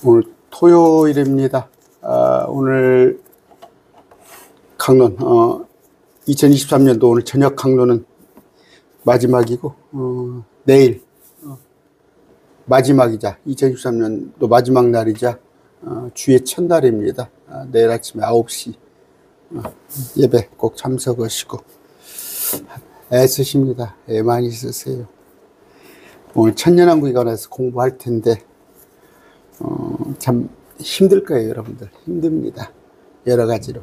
오늘 토요일입니다. 오늘 강론, 2023년도 오늘 저녁 강론은 마지막이고, 내일, 마지막이자, 2023년도 마지막 날이자, 주의 첫날입니다. 내일 아침에 9시, 예배 꼭 참석하시고, 애쓰십니다. 애 많이 쓰세요. 오늘 천년왕국에 공부할 텐데, 참 힘들 거예요, 여러분들. 힘듭니다. 여러 가지로.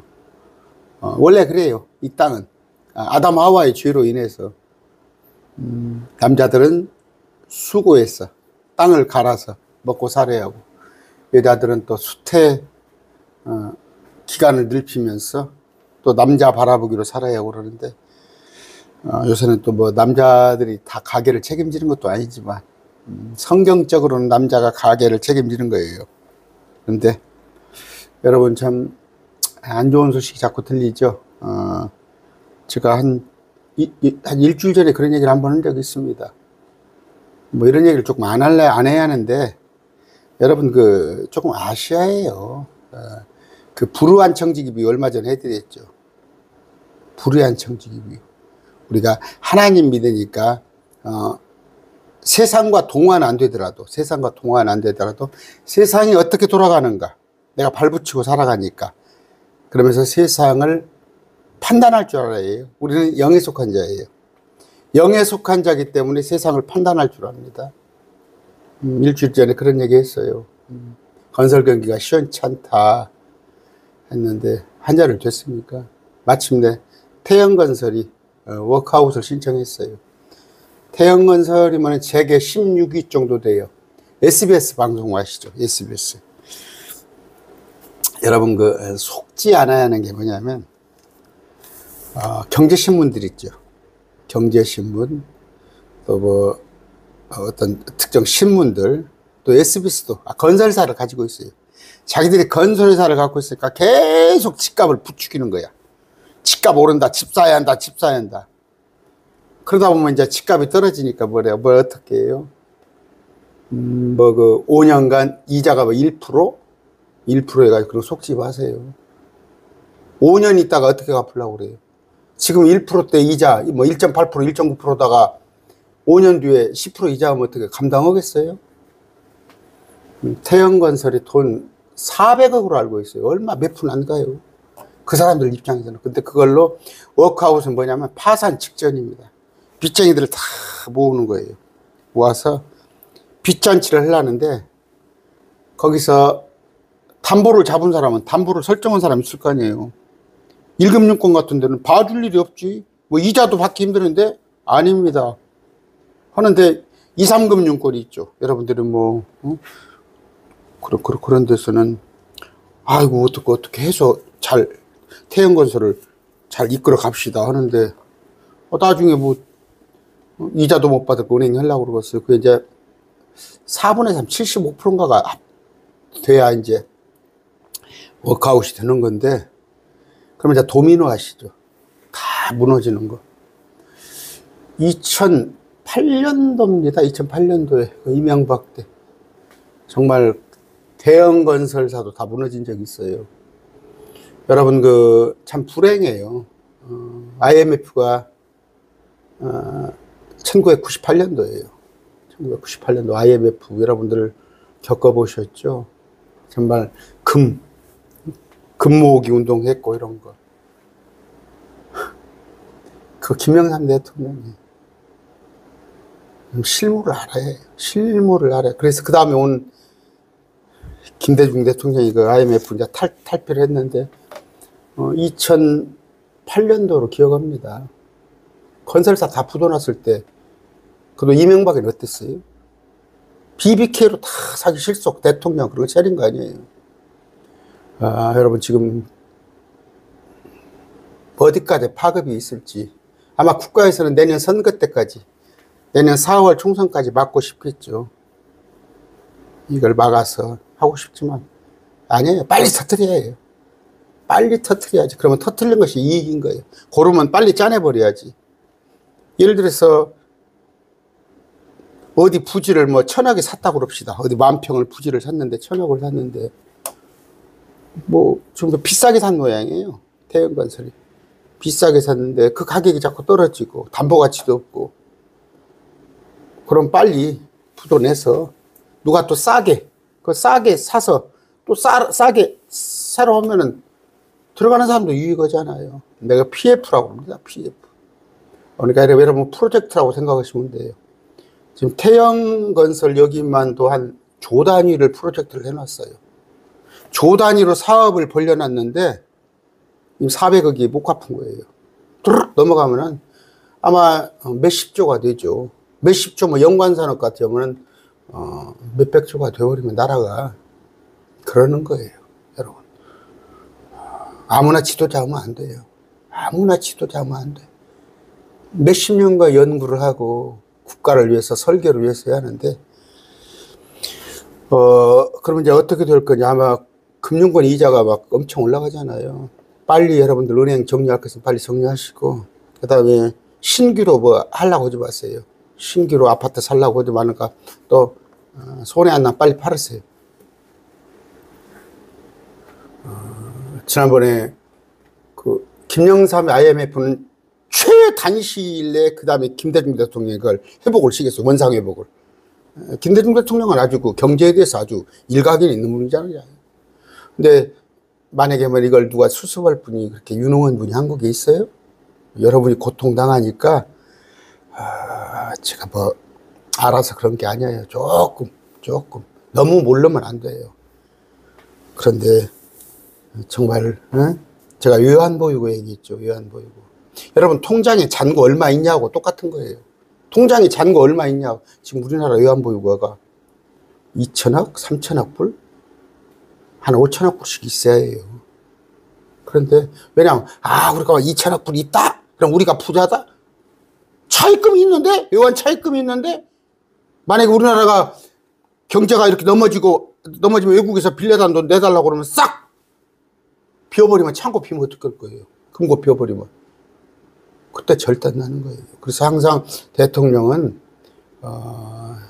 원래 그래요. 이 땅은. 아담 하와의 죄로 인해서, 남자들은 수고해서 땅을 갈아서 먹고 살아야 하고, 여자들은 또 수태, 기간을 넓히면서 또 남자 바라보기로 살아야 하고 그러는데, 요새는 또 뭐 남자들이 다 가게를 책임지는 것도 아니지만, 성경적으로는 남자가 가게를 책임지는 거예요. 그런데 여러분 참 안 좋은 소식이 자꾸 들리죠. 제가 한 일주일 전에 그런 얘기를 한번 한 적이 있습니다. 뭐 이런 얘기를 조금 안 해야 하는데, 여러분 조금 아시아예요. 불우한 청지기비 얼마 전에 해드렸죠. 불우한 청지기비. 우리가 하나님 믿으니까 세상과 동화는 안 되더라도 세상이 어떻게 돌아가는가, 내가 발붙이고 살아가니까, 그러면서 세상을 판단할 줄 알아야 해요. 우리는 영에 속한 자예요. 영에 속한 자이기 때문에 세상을 판단할 줄 압니다. 일주일 전에 그런 얘기 했어요. 건설 경기가 시원찮다 했는데 한 자를 됐습니까? 마침내 태영건설이 워크아웃을 신청했어요. 태영건설이면 세계 16위 정도 돼요. SBS 방송 아시죠? SBS. 여러분 속지 않아야 하는 게 뭐냐면, 경제신문들 있죠. 경제신문, 또 뭐 어떤 특정 신문들, 또 SBS도 건설사를 가지고 있어요. 자기들이 건설사를 갖고 있으니까 계속 집값을 부추기는 거야. 집값 오른다, 집 사야 한다, 집 사야 한다. 그러다 보면 이제 집값이 떨어지니까 뭘 어떻게 해요? 5년간 이자가 1%? 1% 해가지고 그런 속지 마세요. 5년 있다가 어떻게 갚으려고 그래요? 지금 1%대 이자, 1.8%, 1.9%다가 5년 뒤에 10% 이자하면 어떻게 감당하겠어요? 태영건설이 돈 400억으로 알고 있어요. 얼마 몇 푼 안 가요. 그 사람들 입장에서는. 근데 그걸로 워크아웃은 뭐냐면 파산 직전입니다. 빚쟁이들을 다 모으는 거예요. 모아서 빚잔치를 하려는데, 거기서 담보를 잡은 사람은, 담보를 설정한 사람이 있을 거 아니에요. 1금융권 같은 데는 봐줄 일이 없지. 이자도 받기 힘드는데, 아닙니다. 하는데 2, 3금융권이 있죠. 여러분들은 그런 데서는, 아이고, 어떻게 해서 태영건설을 잘 이끌어 갑시다 하는데, 나중에 이자도 못 받을 거 은행이 하려고 그러겠어요. 그게 이제 4분의 3, 75%인가가 돼야 이제 워크아웃이 되는 건데, 그러면 이제 도미노 아시죠? 다 무너지는 거. 2008년도입니다. 2008년도에 이명박 때. 정말 대형 건설사도 다 무너진 적이 있어요. 여러분, 참 불행해요. IMF가 1998년도예요. 1998년도 IMF 여러분들 겪어보셨죠? 정말 금 모으기 운동했고 이런 거. 김영삼 대통령이 실무를 알아요. 실무를 알아요. 그래서 그 다음에 온 김대중 대통령이 IMF 이제 탈피를 했는데, 2008년도로 기억합니다. 건설사 다 부도났을 때, 그래도 이명박은 어땠어요? BBK로 다 사기 실속 대통령 그런 거 차린 거 아니에요. 여러분 지금 어디까지 파급이 있을지, 아마 국가에서는 내년 선거 때까지, 내년 4월 총선까지 막고 싶겠죠. 이걸 막아서 하고 싶지만 아니에요. 빨리 터뜨려야 해요. 빨리 터뜨려야지. 그러면 터뜨리는 것이 이익인 거예요. 고르면 빨리 짜내버려야지. 예를 들어서 어디 부지를 뭐 1,000억에 샀다고 그럽시다. 어디 만평을 부지를 샀는데 1,000억을 샀는데 뭐 좀 더 비싸게 산 모양이에요. 태영건설이 비싸게 샀는데 그 가격이 자꾸 떨어지고 담보 가치도 없고. 그럼 빨리 부도 내서 누가 또 싸게 사서 또 싸게 사러 오면은 들어가는 사람도 유익하잖아요. 내가 PF라고 합니다. PF. 그러니까 여러분 프로젝트라고 생각하시면 돼요. 지금 태영건설 여기만도 한 조 단위를 프로젝트를 해놨어요. 조 단위로 사업을 벌려놨는데 400억이 못 갚은 거예요. 뚜르륵 넘어가면은 아마 몇십 조가 되죠. 몇십 조, 뭐 연관산업 같으면 몇백 조가 되어버리면 나라가 그러는 거예요, 여러분. 아무나 지도자 하면 안 돼요. 아무나 지도자 하면 안 돼. 몇십 년간 연구를 하고 국가를 위해서 설계를 위해서 해야 하는데, 그러면 이제 어떻게 될 거냐. 아마 금융권 이자가 막 엄청 올라가잖아요. 빨리 여러분들 은행 정리할 것은 빨리 정리하시고, 그 다음에 신규로 뭐 하려고 하지 마세요. 신규로 아파트 살라고 하지 마니까 또 손해 안 나 빨리 팔으세요. 지난번에 그 김영삼 IMF는 최단시일 내에 그 다음에 김대중 대통령이 그걸 회복을 시켰어요. 원상 회복을. 김대중 대통령은 아주 그 경제에 대해서 아주 일각이 있는 분이잖아요. 근데 만약에 뭐 이걸 누가 수습할 분이 그렇게 유능한 분이 한국에 있어요? 여러분이 고통당하니까 제가 뭐 알아서 그런 게 아니에요. 조금 너무 모르면 안 돼요. 그런데 정말 제가 외환보유고 얘기했죠. 외환보유고. 여러분 통장에 잔고 얼마 있냐고 똑같은 거예요. 통장에 잔고 얼마 있냐고. 지금 우리나라 외환보유고가 2천억, 3천억 불, 한 5천억 불씩 있어야 해요. 그런데 왜냐하면 우리가 2천억 불 있다? 그럼 우리가 부자다? 차입금이 있는데? 외환 차입금이 있는데? 만약에 우리나라가 경제가 이렇게 넘어지면 외국에서 빌려단 돈 내달라고 그러면 싹 비워버리면, 창고 비면 어떡할 거예요? 금고 비워버리면. 그때 절단 나는 거예요. 그래서 항상 대통령은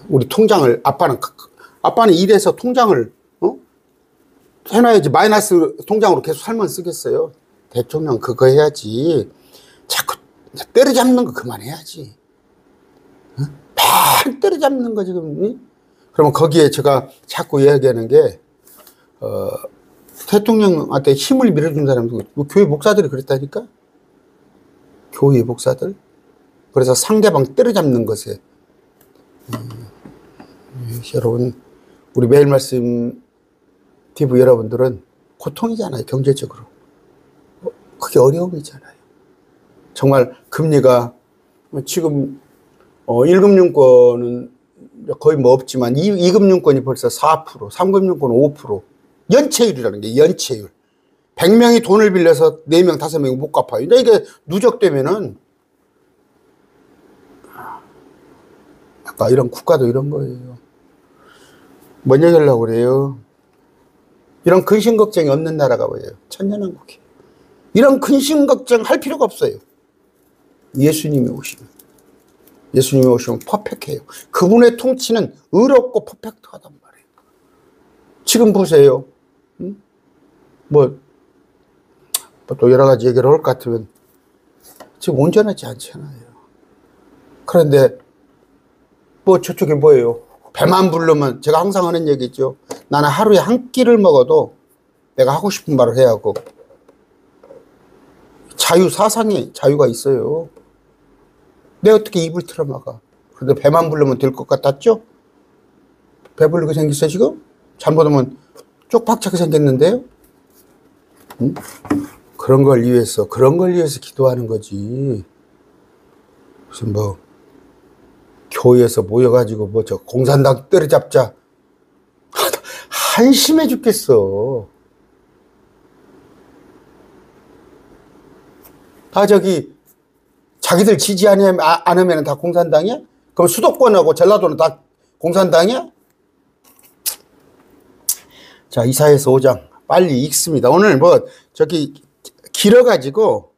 우리 통장을, 아빠는 일해서 통장을 해놔야지. 마이너스 통장으로 계속 살면 쓰겠어요. 대통령 그거 해야지. 자꾸 때려잡는 거 그만해야지. 반 때려잡는 거 지금. 그러면 거기에 제가 자꾸 이야기하는 게 대통령한테 힘을 밀어준 사람도 교회 목사들이 그랬다니까. 교회 목사들. 그래서 상대방 때려잡는 것에 여러분, 우리 매일 말씀 TV 여러분들은 고통이잖아요. 경제적으로. 그게 어려움이잖아요. 정말 금리가 지금 1금융권은 거의 뭐 없지만 2금융권이 벌써 4%, 3금융권은 5%. 연체율이라는 게 연체율. 100명이 돈을 빌려서 4명, 5명이 못 갚아요. 근데 이게 누적되면은 아까 이런 국가도 이런 거예요. 뭔 얘기 하려고 그래요? 이런 근심 걱정이 없는 나라가 뭐예요? 천년왕국이에요. 이런 근심 걱정 할 필요가 없어요. 예수님이 오시면 퍼펙해요. 그분의 통치는 의롭고 퍼펙트하단 말이에요. 지금 보세요. 또 여러 가지 얘기를 할 것 같으면 지금 온전하지 않잖아요. 그런데 저쪽에 뭐예요? 배만 부르면, 제가 항상 하는 얘기죠. 나는 하루에 한 끼를 먹어도 내가 하고 싶은 말을 해야 하고, 사상의 자유가 있어요. 내가 어떻게 입을 틀어막아? 그런데 배만 부르면 될 것 같았죠? 배부르게 생겼어요, 지금? 잘못하면 쪽박차게 생겼는데요? 그런 걸 위해서 기도하는 거지. 무슨 교회에서 모여가지고 공산당 때려잡자. 한심해 죽겠어. 다 자기들 지지 않으면 다 공산당이야? 그럼 수도권하고 전라도는 다 공산당이야? 자, 이사야서 5장 빨리 읽습니다. 오늘 길어가지고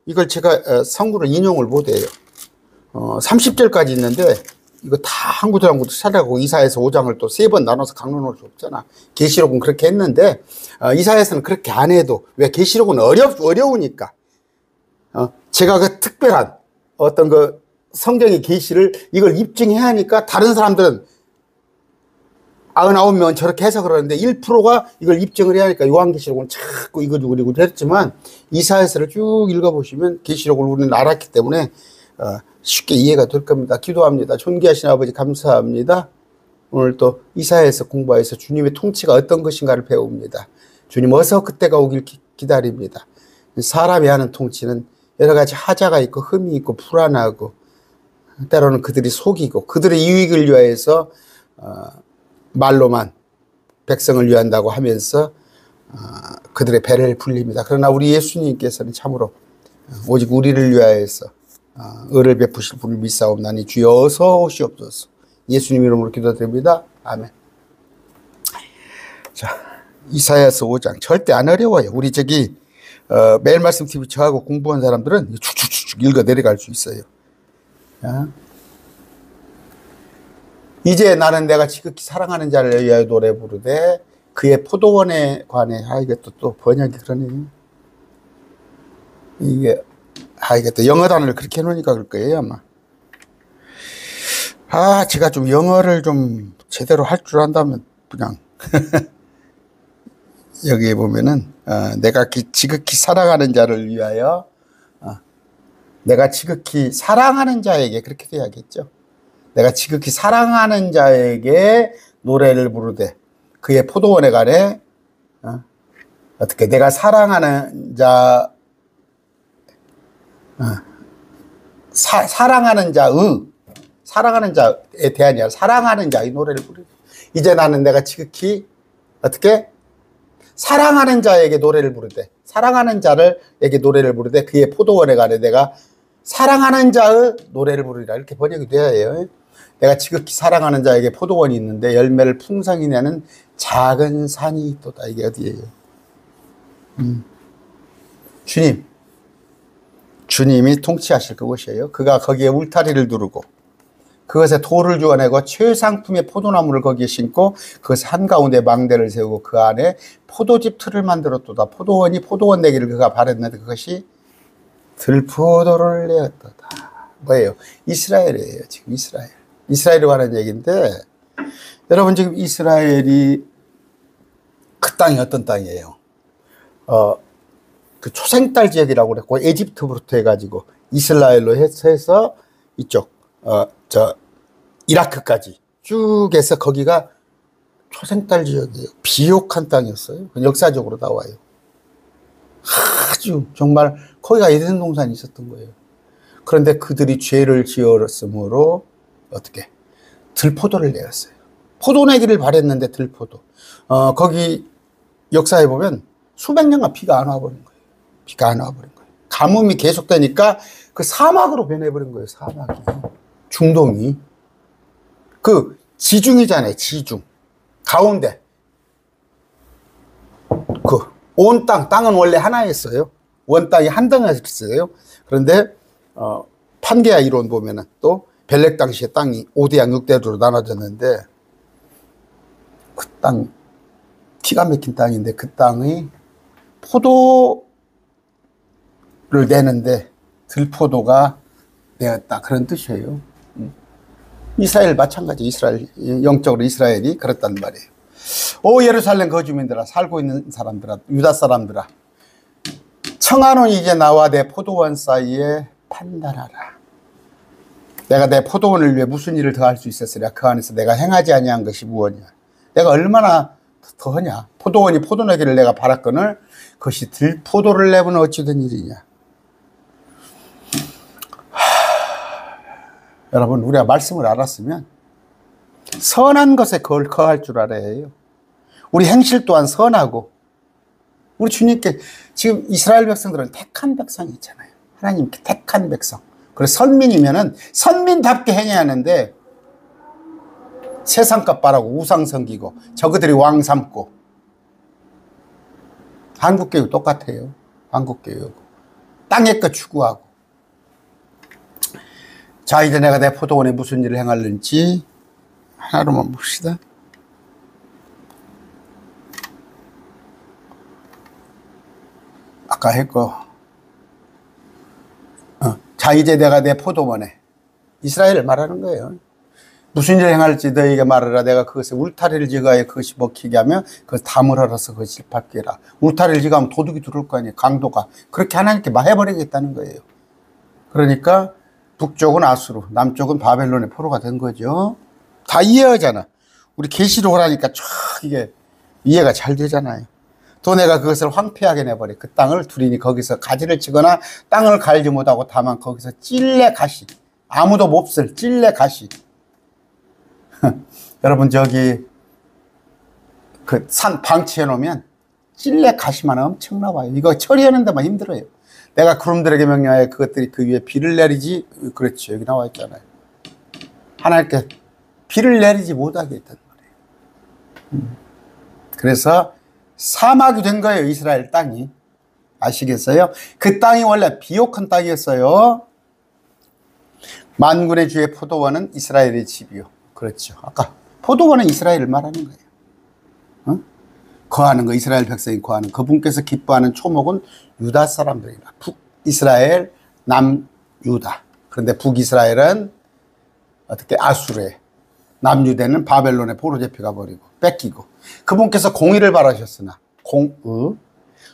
이걸 제가 성구를 인용을 못해요. 30절까지 있는데 이거 다 한 구절 한 구절 찾아가고 이사야서 5장을 또 3번 나눠서 강론할 수 없잖아. 계시록은 그렇게 했는데 이사야서는 그렇게 안 해도 왜 계시록은 어려우니까 제가 그 특별한 어떤 그 성경의 계시를 이걸 입증해야 하니까 다른 사람들은 99명은 저렇게 해석을 하는데 1%가 이걸 입증을 해야 하니까 요한계시록은 자꾸 이거저거 했지만 이사야서를 쭉 읽어보시면 계시록을 우리는 알았기 때문에 쉽게 이해가 될 겁니다. 기도합니다. 존귀하신 아버지 감사합니다. 오늘 또 이사야서 공부해서 주님의 통치가 어떤 것인가를 배웁니다. 주님 어서 그때가 오길 기다립니다. 사람이 하는 통치는 여러 가지 하자가 있고 흠이 있고 불안하고 때로는 그들이 속이고 그들의 이익을 위하여서 말로만 백성을 위한다고 하면서 그들의 배를 불립니다. 그러나 우리 예수님께서는 참으로 오직 우리를 위하여서 의를 베푸실 분을 믿사옵나니 주여 어서 오시옵소서. 예수님 이름으로 기도드립니다. 아멘. 자, 이사야서 5장 절대 안 어려워요. 우리 매일 말씀 TV 저하고 공부한 사람들은 쭉쭉쭉 읽어 내려갈 수 있어요. 자. 이제 나는 내가 지극히 사랑하는 자를 위하여 노래 부르되 그의 포도원에 관해 이게 또 번역이 그러네. 이게 또 영어 단어를 그렇게 해놓으니까 그럴 거예요 아마. 제가 좀 영어를 좀 제대로 할 줄 안다면 그냥 여기에 보면은 내가 지극히 사랑하는 자를 위하여 내가 지극히 사랑하는 자에게 그렇게 돼야겠죠. 내가 지극히 사랑하는 자에게 노래를 부르되 그의 포도원에 관해 어떻게 내가 사랑하는 자 사랑하는 자에 대한 아니라 사랑하는 자의 노래를 부르되 이제 나는 내가 지극히 어떻게 사랑하는 자에게 노래를 부르되 사랑하는 자에게 노래를 부르되 그의 포도원에 관해 내가 사랑하는 자의 노래를 부르리라 이렇게 번역이 돼야 해요. 내가 지극히 사랑하는 자에게 포도원이 있는데 열매를 풍성히 내는 작은 산이 있도다. 이게 어디예요? 주님이 통치하실 그곳이에요. 그가 거기에 울타리를 두르고 그것에 돌을 주어내고 최상품의 포도나무를 거기에 심고 그것의 한가운데 망대를 세우고 그 안에 포도즙 틀을 만들었도다. 포도원 내기를 그가 바랬는데 그것이 들포도를 내었도다. 뭐예요? 이스라엘이에요. 지금 이스라엘에 관한 얘기인데 여러분 지금 이스라엘이 그 땅이 어떤 땅이에요? 그 초생딸 지역이라고 그랬고 에집트부터 해가지고 이스라엘로 해서 이쪽 이라크까지 쭉 해서 거기가 초생딸 지역이에요. 비옥한 땅이었어요. 역사적으로 나와요. 아주 정말 거기가 에덴 동산이 있었던 거예요. 그런데 그들이 죄를 지었으므로 어떻게 들포도를 내었어요. 포도 내기를 바랬는데 들포도. 거기 역사에 보면 수백 년간 비가 안 와버린 거예요. 가뭄이 계속되니까 그 사막으로 변해버린 거예요. 사막이. 중동이. 그 지중이잖아요. 지중. 가운데. 그 온 땅은 원래 하나였어요. 원 땅이 한 덩어리였어요. 그런데 판게아 이론 보면은 또 벨렉 당시에 땅이 5대양 6대로 나눠졌는데 그 땅 기가 막힌 땅인데 그 땅이 포도를 내는데 들포도가 되었다 그런 뜻이에요. 이스라엘 마찬가지. 영적으로 이스라엘이 그렇단 말이에요. 오 예루살렘 거주민들아 살고 있는 사람들아 유다 사람들아 청하노니 이제 나와 내 포도원 사이에 판단하라. 내가 내 포도원을 위해 무슨 일을 더 할 수 있었으랴. 그 안에서 내가 행하지 아니한 것이 무엇이냐. 내가 얼마나 더하냐. 포도원이 포도내기를 내가 바랐거늘 그것이 들포도를 내면 어찌된 일이냐. 여러분 우리가 말씀을 알았으면 선한 것에 거할 줄 알아야 해요. 우리 행실 또한 선하고 우리 주님께 지금 이스라엘 백성들은 택한 백성이 있잖아요. 하나님께 택한 백성. 그래서 선민이면은 선민답게 행해야 하는데 세상값 바라고 우상 섬기고 저그들이 왕 삼고 한국교육 똑같아요. 한국교육 땅의 것 추구하고 자, 이제 내가 내 포도원에 무슨 일을 행하는지 하나로만 봅시다. 아까 했고, 자, 이제 내가 내 포도원에, 이스라엘을 말하는 거예요. 무슨 일을 행할지 너희에게 말하라. 내가 그것에 울타리를 지어야 그것이 먹히게 하면 그것 담을 알아서 그것이 밟게 해라. 울타리를 지어가면 도둑이 들어올 거 아니에요. 강도가. 그렇게 하나님께 해버리겠다는 거예요. 그러니까 북쪽은 아수르, 남쪽은 바벨론의 포로가 된 거죠. 다 이해하잖아. 우리 계시록을 하니까 쫙 이게 이해가 잘 되잖아요. 또 내가 그것을 황폐하게 내버려 그 땅을 두리니 거기서 가지를 치거나 땅을 갈지 못하고 다만 거기서 찔레 가시, 아무도 몹쓸 찔레 가시. 여러분 저기 그 산 방치해 놓으면 찔레 가시만 엄청 나와요. 이거 처리하는 데만 힘들어요. 내가 구름들에게 명령하여 그것들이 그 위에 비를 내리지, 그렇죠. 여기 나와 있잖아요. 하나님께 비를 내리지 못하게 했단 말이에요. 그래서 사막이 된 거예요. 이스라엘 땅이. 아시겠어요? 그 땅이 원래 비옥한 땅이었어요. 만군의 주의 포도원은 이스라엘의 집이요. 그렇죠. 아까 포도원은 이스라엘을 말하는 거예요. 거하는 거, 이스라엘 백성이 거하는 그분께서 기뻐하는 초목은 유다 사람들이라. 북이스라엘, 남유다. 그런데 북이스라엘은 어떻게 아수르에, 남유대는 바벨론에 포로 잡혀가 버리고 뺏기고, 그분께서 공의를 바라셨으나 공의,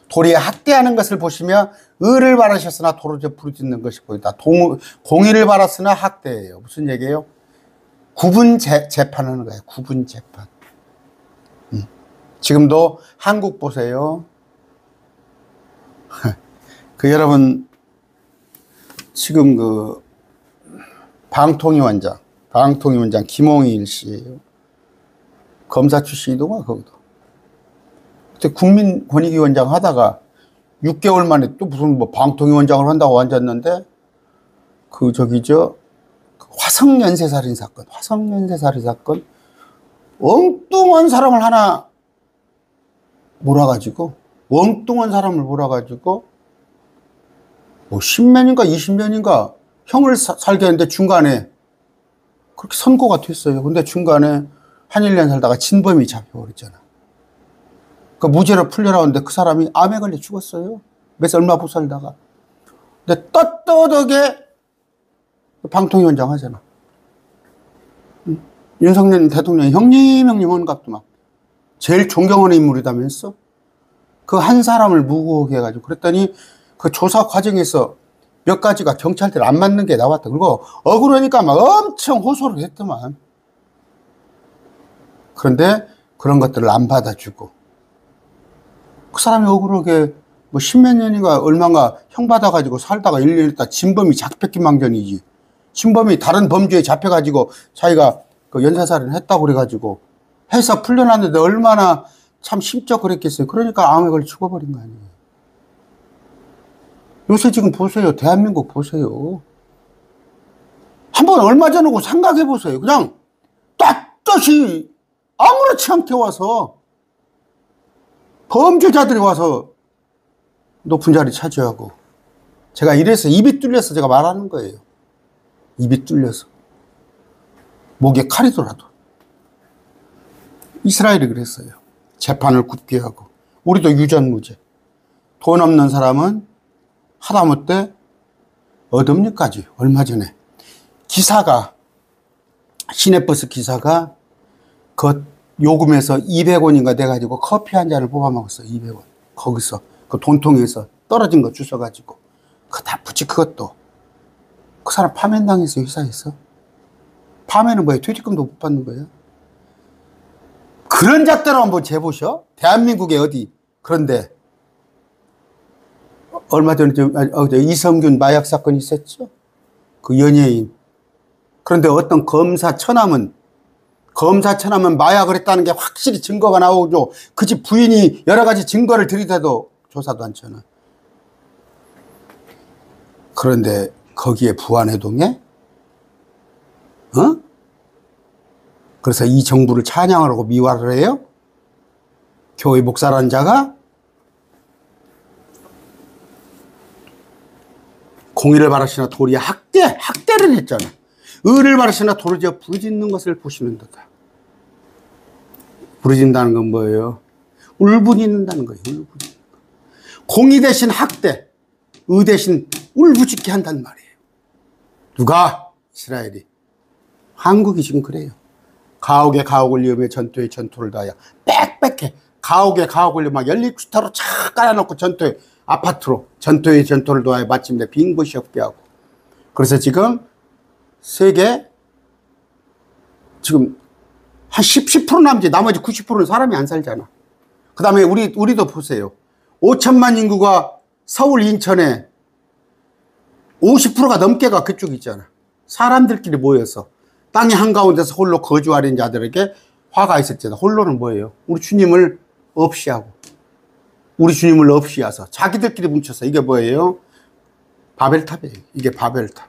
도리에 학대하는 것을 보시며 의를 바라셨으나 도로 부르짖는 것이 보이다. 공의를 바랐으나 학대예요. 무슨 얘기예요? 구분 재판하는 거예요. 구분 재판. 지금도 한국 보세요. 여러분 지금 방통위원장 김홍일 씨 검사 출신이더만 거기도. 그때 국민권익위원장 하다가 6개월 만에 또 무슨 방통위원장을 한다고 앉았는데 화성연쇄살인 사건, 엉뚱한 사람을 하나 몰아가지고, 뭐 10년인가 20년인가 형을 살게 했는데 중간에 그렇게 선고가 됐어요. 근데 중간에 한 1년 살다가 진범이 잡혀버렸잖아. 그 무죄로 풀려나오는데 그 사람이 암에 걸려 죽었어요. 얼마 못 살다가. 근데 떳떳하게 방통위원장 하잖아. 윤석열 대통령이 형님 하는 막 제일 존경하는 인물이다면서 그 한 사람을 무고하게 해가지고 그랬더니 그 조사 과정에서 몇 가지가 경찰들 안 맞는 게 나왔다. 그리고 억울하니까 막 엄청 호소를 했더만. 그런데 그런 것들을 안 받아주고 그 사람이 억울하게 뭐 10몇 년인가 얼마가 형 받아가지고 살다가 1년 있다 진범이 잡혔기망전이지. 진범이 다른 범죄에 잡혀가지고 자기가 그 연쇄살인을 했다고 그래가지고 해서 풀려났는데 얼마나 참 심적 그랬겠어요. 그러니까 암에 걸려 죽어버린 거 아니에요. 요새 지금 보세요. 대한민국 보세요. 한번 얼마 전하고 생각해 보세요. 그냥 떳떳이 아무렇지 않게 와서 범죄자들이 와서 높은 자리 차지하고, 제가 이래서 입이 뚫려서 제가 말하는 거예요. 입이 뚫려서. 목에 칼이더라도. 이스라엘이 그랬어요. 재판을 굳게 하고. 우리도 유전무죄. 돈 없는 사람은 하다못해 얻음리까지. 얼마 전에 기사가, 시내버스 기사가 그 요금에서 200원인가 돼가지고 커피 한 잔을 뽑아 먹었어. 200원. 거기서 그 돈통에서 떨어진 거 주워가지고 그거 다 붙이. 그것도 그 사람 파면당했어. 회사에서. 파면은 뭐예요? 퇴직금도 못 받는 거예요. 그런 잣대로 한번 재보셔. 대한민국에 어디. 그런데 얼마 전에 이성균 마약 사건이 있었죠. 그 연예인. 그런데 어떤 검사 처남은 마약을 했다는 게 확실히 증거가 나오죠. 그 집 부인이 여러 가지 증거를 들이대도 조사도 않잖아. 그런데 거기에 부안해동에 그래서 이 정부를 찬양하라고 미화를 해요? 교회 목사라는 자가 공의를 바라시나 도리에 학대를 했잖아. 의를 바르시나 도르지어 부르짖는 것을 보시는도다. 부르짖는다는 건 뭐예요? 울부짖는다는 거예요. 울부짖는 거. 공의 대신 학대, 의 대신 울부짖게 한단 말이에요. 누가? 이스라엘이. 한국이 지금 그래요. 가옥에 가옥을 이으며 전투에 전투를 다하여 빽빽해. 가옥에 가옥을 이으며 연립주타로 착 깔아놓고 전투에 아파트로 전투에 전투를 다하여 마침내 빈 곳이 없게 하고. 그래서 지금 세계 지금 한 10% 남지 나머지 90%는 사람이 안 살잖아. 그 다음에 우리도 보세요. 5천만 인구가 서울 인천에 50%가 넘게가 그쪽 있잖아. 사람들끼리 모여서 땅의 한가운데서 홀로 거주하는 자들에게 화가 있었잖아. 홀로는 뭐예요? 우리 주님을 없이 하고, 우리 주님을 없이 해서 자기들끼리 뭉쳐서. 이게 뭐예요? 바벨탑이에요. 이게 바벨탑.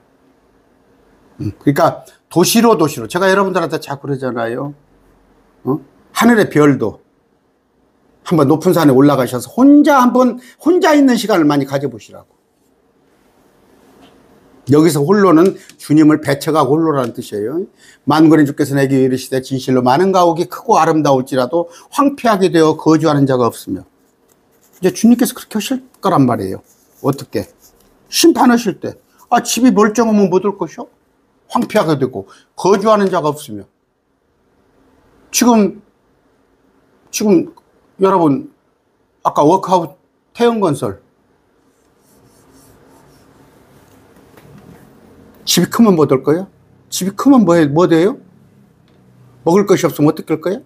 그러니까 도시로 제가 여러분들한테 자꾸 그러잖아요. 하늘의 별도 한번 높은 산에 올라가셔서 혼자 있는 시간을 많이 가져보시라고. 여기서 홀로는 주님을 배척하고 홀로라는 뜻이에요. 만군의 주께서 내게 이르시되 진실로 많은 가옥이 크고 아름다울지라도 황폐하게 되어 거주하는 자가 없으며. 이제 주님께서 그렇게 하실 거란 말이에요. 어떻게? 심판하실 때. 집이 멀쩡하면 못 올 것이요? 황폐하게 되고 거주하는 자가 없으며. 지금 여러분 아까 워크아웃 태영건설 집이 크면 못 올 거예요? 집이 크면 뭐 돼요? 먹을 것이 없으면 어떻게 할 거예요?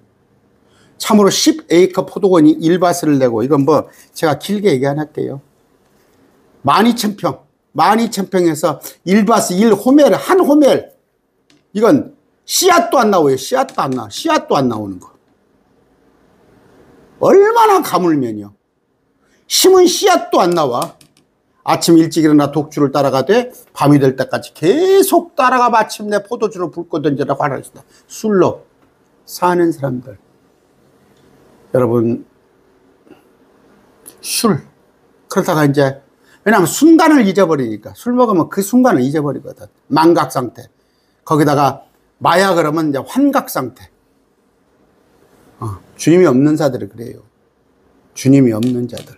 참으로 10에이커 포도원이 1바스를 내고, 이건 뭐 제가 길게 얘기 안 할게요. 12,000평 12,000평에서 1바스 1호멜 한 호멜, 이건 씨앗도 안 나와요. 씨앗도 안 나오는 거. 얼마나 가물면요. 심은 씨앗도 안 나와. 아침 일찍 일어나 독주를 따라가되 밤이 될 때까지 계속 따라가 마침내 포도주로 붉고 던져라 화나시다. 술로 사는 사람들. 여러분, 술. 그러다가 이제, 왜냐하면 순간을 잊어버리니까. 술 먹으면 그 순간을 잊어버리거든. 망각 상태. 거기다가 마약을 하면 이제 환각 상태. 주님이 없는 자들이 그래요. 주님이 없는 자들.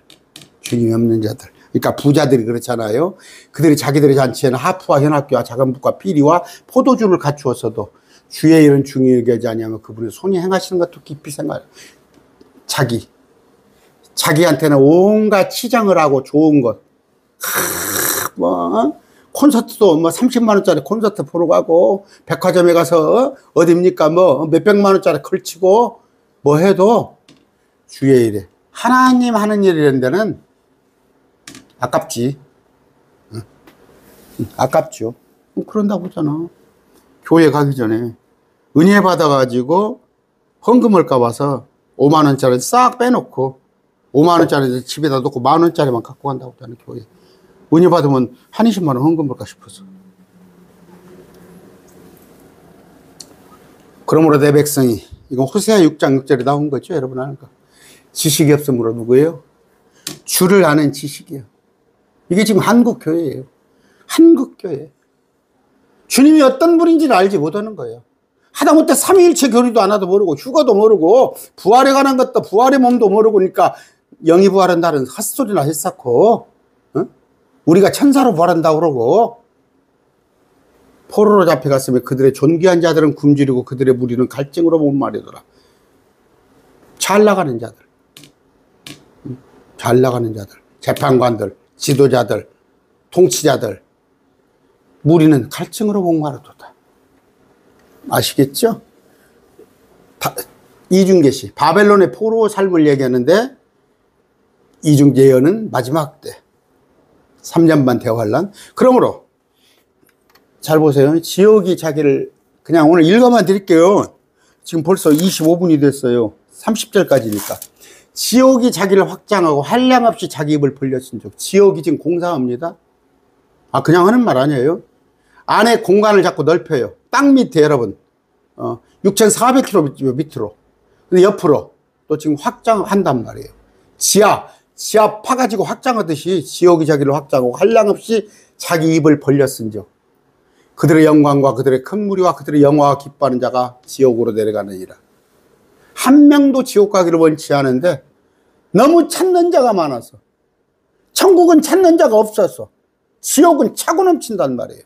그러니까 부자들이 그렇잖아요. 그들이 자기들의 잔치에는 하프와 현악기와 자금북과 피리와 포도주를 갖추었어도 주의 일은 중요하게 하지 아니하면 그분의 손이 행하시는 것도 깊이 생각해요. 자기한테는 온갖 치장을 하고 좋은 것. 콘서트도 30만 원짜리 콘서트 보러 가고, 백화점에 가서 어딥니까 몇백만 원짜리 걸치고 뭐 해도 주의 일에, 하나님 하는 일이라는 데는 아깝지. 아깝죠. 그런다고 하잖아. 교회 가기 전에 은혜 받아가지고 헌금을 까봐서 5만 원짜리 싹 빼놓고 5만 원짜리 집에다 놓고 1만 원짜리만 갖고 간다고 하잖아. 교회 은혜 받으면 한 20만 원 헌금 볼까 싶어서. 그러므로 내 백성이, 이건 호세아 6장 6절에 나온 거죠. 여러분 아는 거. 지식이 없으므로 누구예요? 주를 아는 지식이에요. 이게 지금 한국 교회예요. 한국 교회. 주님이 어떤 분인지를 알지 못하는 거예요. 하다못해 삼위일체 교리도 하나도 모르고 휴거도 모르고 부활에 관한 것도 부활의 몸도 모르고, 그러니까 영이 부활한다는 헛소리나 했었고, 우리가 천사로 부활한다고 그러고, 포로로 잡혀갔으면 그들의 존귀한 자들은 굶주리고 그들의 무리는 갈증으로 못 마르더라. 잘 나가는 자들, 재판관들, 지도자들, 통치자들, 무리는 갈증으로 목마르도다. 아시겠죠? 이중계시, 바벨론의 포로 삶을 얘기하는데, 이중예언은 마지막 때 3년 반 대환란. 그러므로 잘 보세요. 지옥이 자기를, 그냥 오늘 읽어만 드릴게요. 지금 벌써 25분이 됐어요. 30절까지니까. 지옥이 자기를 확장하고 한량없이 자기 입을 벌렸은 적. 지옥이 지금 공사합니다. 그냥 하는 말 아니에요. 안에 공간을 자꾸 넓혀요. 땅 밑에 여러분 6,400km 밑으로, 근데 옆으로 또 지금 확장한단 말이에요. 지하 파가지고 확장하듯이 지옥이 자기를 확장하고 한량없이 자기 입을 벌렸은 적. 그들의 영광과 그들의 큰 무리와 그들의 영화와 기뻐하는 자가 지옥으로 내려가느니라. 한 명도 지옥 가기를 원치 않은데 너무 찾는 자가 많아서, 천국은 찾는 자가 없어서 지옥은 차고 넘친단 말이에요.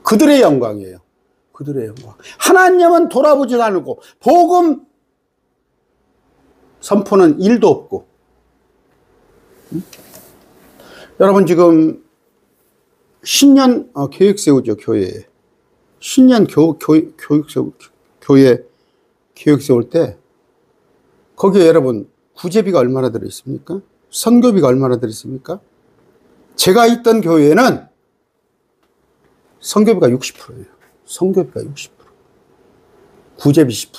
그들의 영광이에요. 그들의 영광. 하나님은 돌아보지도 않고 복음 선포는 일도 없고. 여러분 지금 신년 계획 세우죠, 교회에. 신년 교회 계획 세울 때 거기에 여러분 구제비가 얼마나 들어있습니까? 선교비가 얼마나 들어있습니까? 제가 있던 교회는 선교비가 60%예요. 선교비가 60%. 구제비 10%.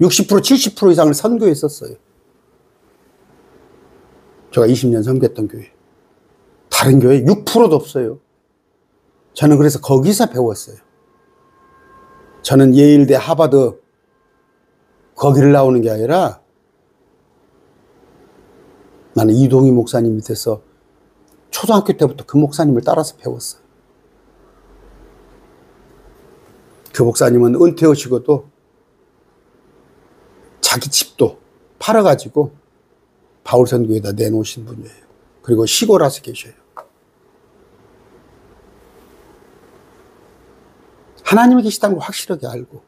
60%, 70% 이상을 선교에 썼어요. 제가 20년 선교했던 교회. 다른 교회 6%도 없어요. 저는 그래서 거기서 배웠어요. 저는 예일대, 하버드 거기를 나오는 게 아니라 나는 이동희 목사님 밑에서 초등학교 때부터 그 목사님을 따라서 배웠어요. 그 목사님은 은퇴하시고도 자기 집도 팔아가지고 바울선교에다 내놓으신 분이에요. 그리고 시골 와서 계셔요. 하나님이 계시다는 걸 확실하게 알고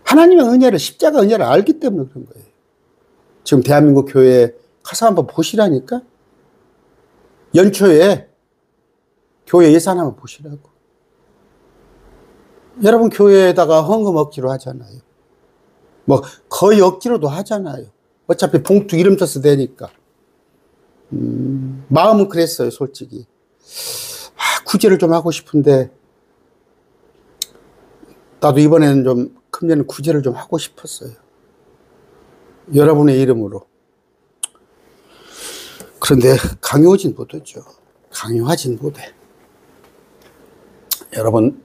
하나님의 은혜를, 십자가 은혜를 알기 때문에 그런 거예요. 지금 대한민국 교회에 가서 한번 보시라니까. 연초에 교회 예산 한번 보시라고. 여러분 교회에다가 헌금 억지로 하잖아요. 뭐 거의 억지로도 하잖아요. 어차피 봉투 이름 써서 되니까. 마음은 그랬어요, 솔직히. 구제를 좀 하고 싶은데 나도 이번에는 좀 금년에 구제를 좀 하고 싶었어요. 여러분의 이름으로. 그런데 강요하진 못하죠. 강요하진 못해. 여러분